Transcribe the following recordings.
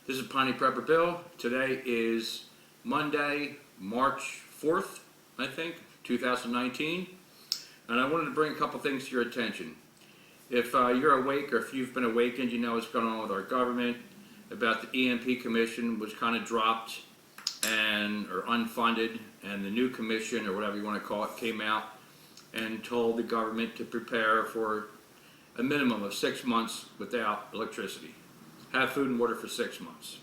This is Piney Prepper Bill. Today is Monday, March 4th, I think, 2019. And I wanted to bring a couple things to your attention. If you're awake or if you've been awakened, you know what's going on with our government about the EMP Commission, which kind of dropped or unfunded, and the new commission, or whatever you want to call it, came out and told the government to prepare for a minimum of 6 months without electricity. Have food and water for 6 months.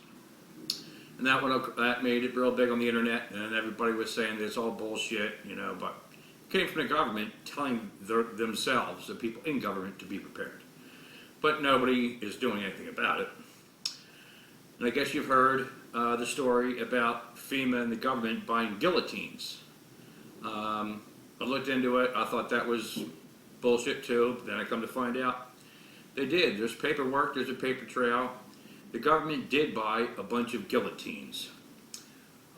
And that made it real big on the internet, and everybody was saying that it's all bullshit, you know, but it came from the government telling themselves, the people in government, to be prepared. But nobody is doing anything about it. And I guess you've heard the story about FEMA and the government buying guillotines. I looked into it. I thought that was bullshit too. Then I come to find out they did. There's paperwork. There's a paper trail. The government did buy a bunch of guillotines.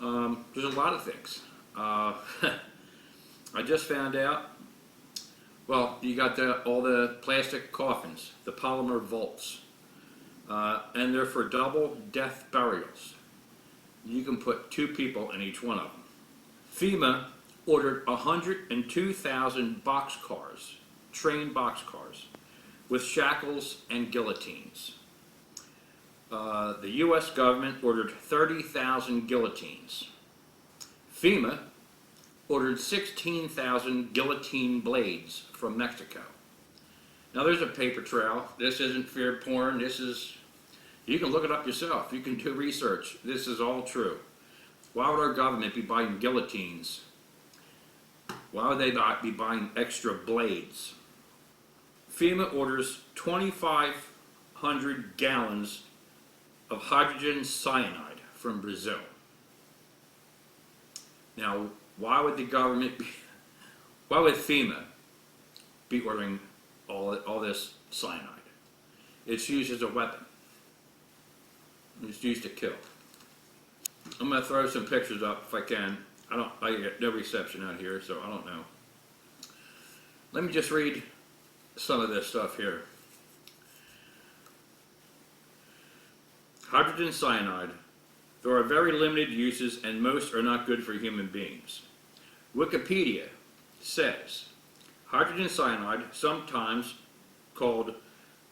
There's a lot of things. I just found out. Well, you got all the plastic coffins, the polymer vaults, and they're for double death burials. You can put 2 people in each one of them. FEMA ordered 102,000 boxcars, trained boxcars, with shackles and guillotines. The U.S. government ordered 30,000 guillotines. FEMA ordered 16,000 guillotine blades from Mexico. Now there's a paper trail. This isn't fear porn. You can look it up yourself. You can do research. This is all true. Why would our government be buying guillotines? Why would they not be buying extra blades? FEMA orders 2,500 gallons of hydrogen cyanide from Brazil. Now, why would FEMA be ordering all this cyanide? It's used as a weapon. It's used to kill. I'm going to throw some pictures up if I can. I get no reception out here, so I don't know. Let me just read some of this stuff here. Hydrogen cyanide. There are very limited uses and most are not good for human beings. Wikipedia says hydrogen cyanide, sometimes called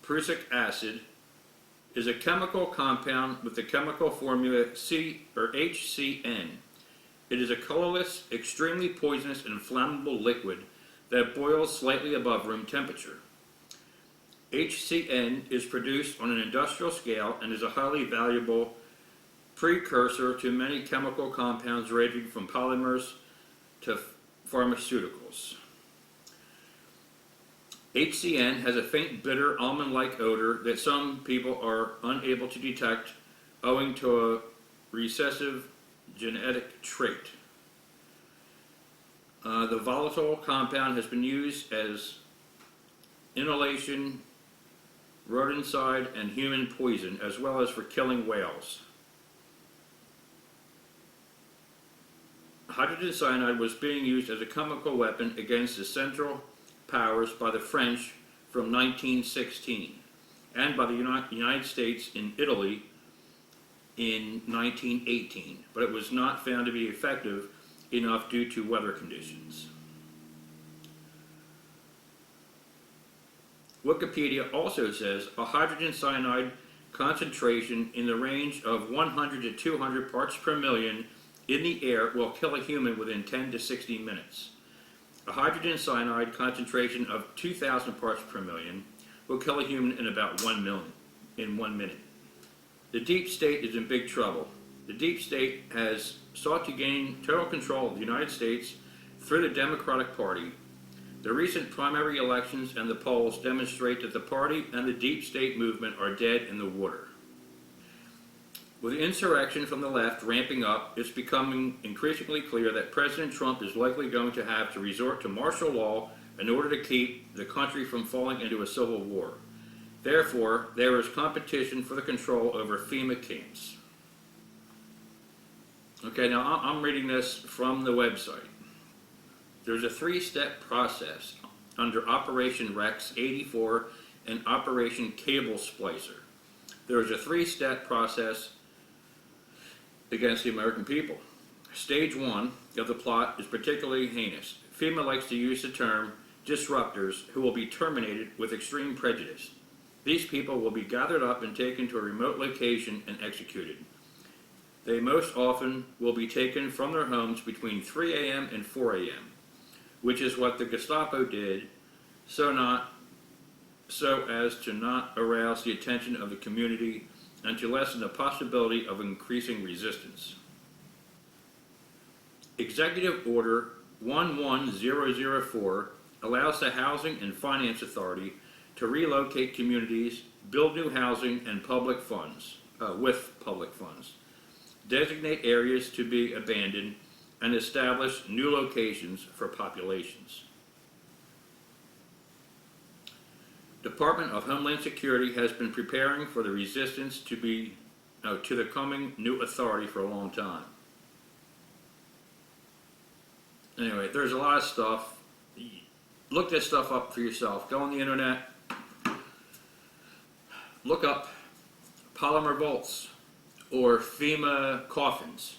prussic acid, is a chemical compound with the chemical formula HCN. It is a colorless, extremely poisonous and flammable liquid that boils slightly above room temperature. HCN is produced on an industrial scale and is a highly valuable precursor to many chemical compounds ranging from polymers to pharmaceuticals. HCN has a faint, bitter, almond-like odor that some people are unable to detect owing to a recessive genetic trait. The volatile compound has been used as inhalation, rodenticide, and human poison, as well as for killing whales. Hydrogen cyanide was being used as a chemical weapon against the Central Powers by the French from 1916 and by the United States in Italy in 1918, but it was not found to be effective enough due to weather conditions. Wikipedia also says a hydrogen cyanide concentration in the range of 100 to 200 parts per million in the air will kill a human within 10 to 60 minutes. A hydrogen cyanide concentration of 2,000 parts per million will kill a human in about 1 minute. The deep state is in big trouble. The deep state has sought to gain total control of the United States through the Democratic Party. The recent primary elections and the polls demonstrate that the party and the deep state movement are dead in the water. With insurrection from the left ramping up, it's becoming increasingly clear that President Trump is likely going to have to resort to martial law in order to keep the country from falling into a civil war. Therefore, there is competition for the control over FEMA camps. Okay, now I'm reading this from the website. There's a 3-step process under Operation Rex 84 and Operation Cable Splicer. There is a 3-step process against the American people. Stage 1 of the plot is particularly heinous. FEMA likes to use the term disruptors who will be terminated with extreme prejudice. These people will be gathered up and taken to a remote location and executed. They most often will be taken from their homes between 3 a.m. and 4 a.m., which is what the Gestapo did so as to not arouse the attention of the community and to lessen the possibility of increasing resistance. Executive Order 11004 allows the Housing and Finance Authority to relocate communities, build new housing and with public funds, designate areas to be abandoned, and establish new locations for populations. Department of Homeland Security has been preparing for the resistance to the coming new authority for a long time. Anyway, there's a lot of stuff. Look this stuff up for yourself. Go on the internet. Look up polymer bolts or FEMA coffins.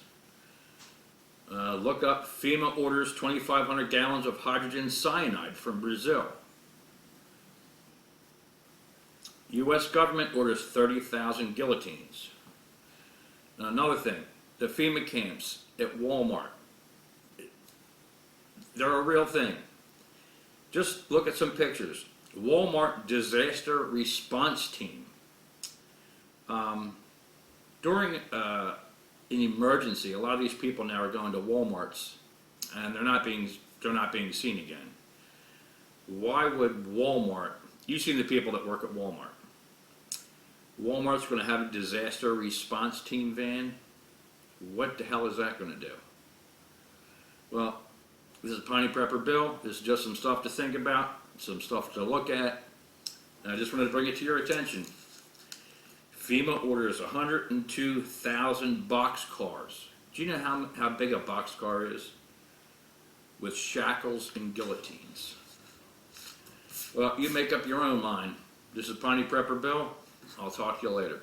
Look up FEMA orders 2,500 gallons of hydrogen cyanide from Brazil. U.S. government orders 30,000 guillotines. Now, another thing, the FEMA camps at Walmart. They're a real thing. Just look at some pictures. Walmart Disaster Response Team. During an emergency, a lot of these people now are going to Walmarts, and they're not being seen again. Why would Walmart? You've seen the people that work at Walmart. Walmart's going to have a disaster response team van. What the hell is that going to do? Well, this is Piney Prepper Bill. This is just some stuff to think about, some stuff to look at. And I just wanted to bring it to your attention. FEMA orders 102,000 boxcars. Do you know how big a boxcar is? With shackles and guillotines. Well, you make up your own mind. This is Piney Prepper Bill. I'll talk to you later.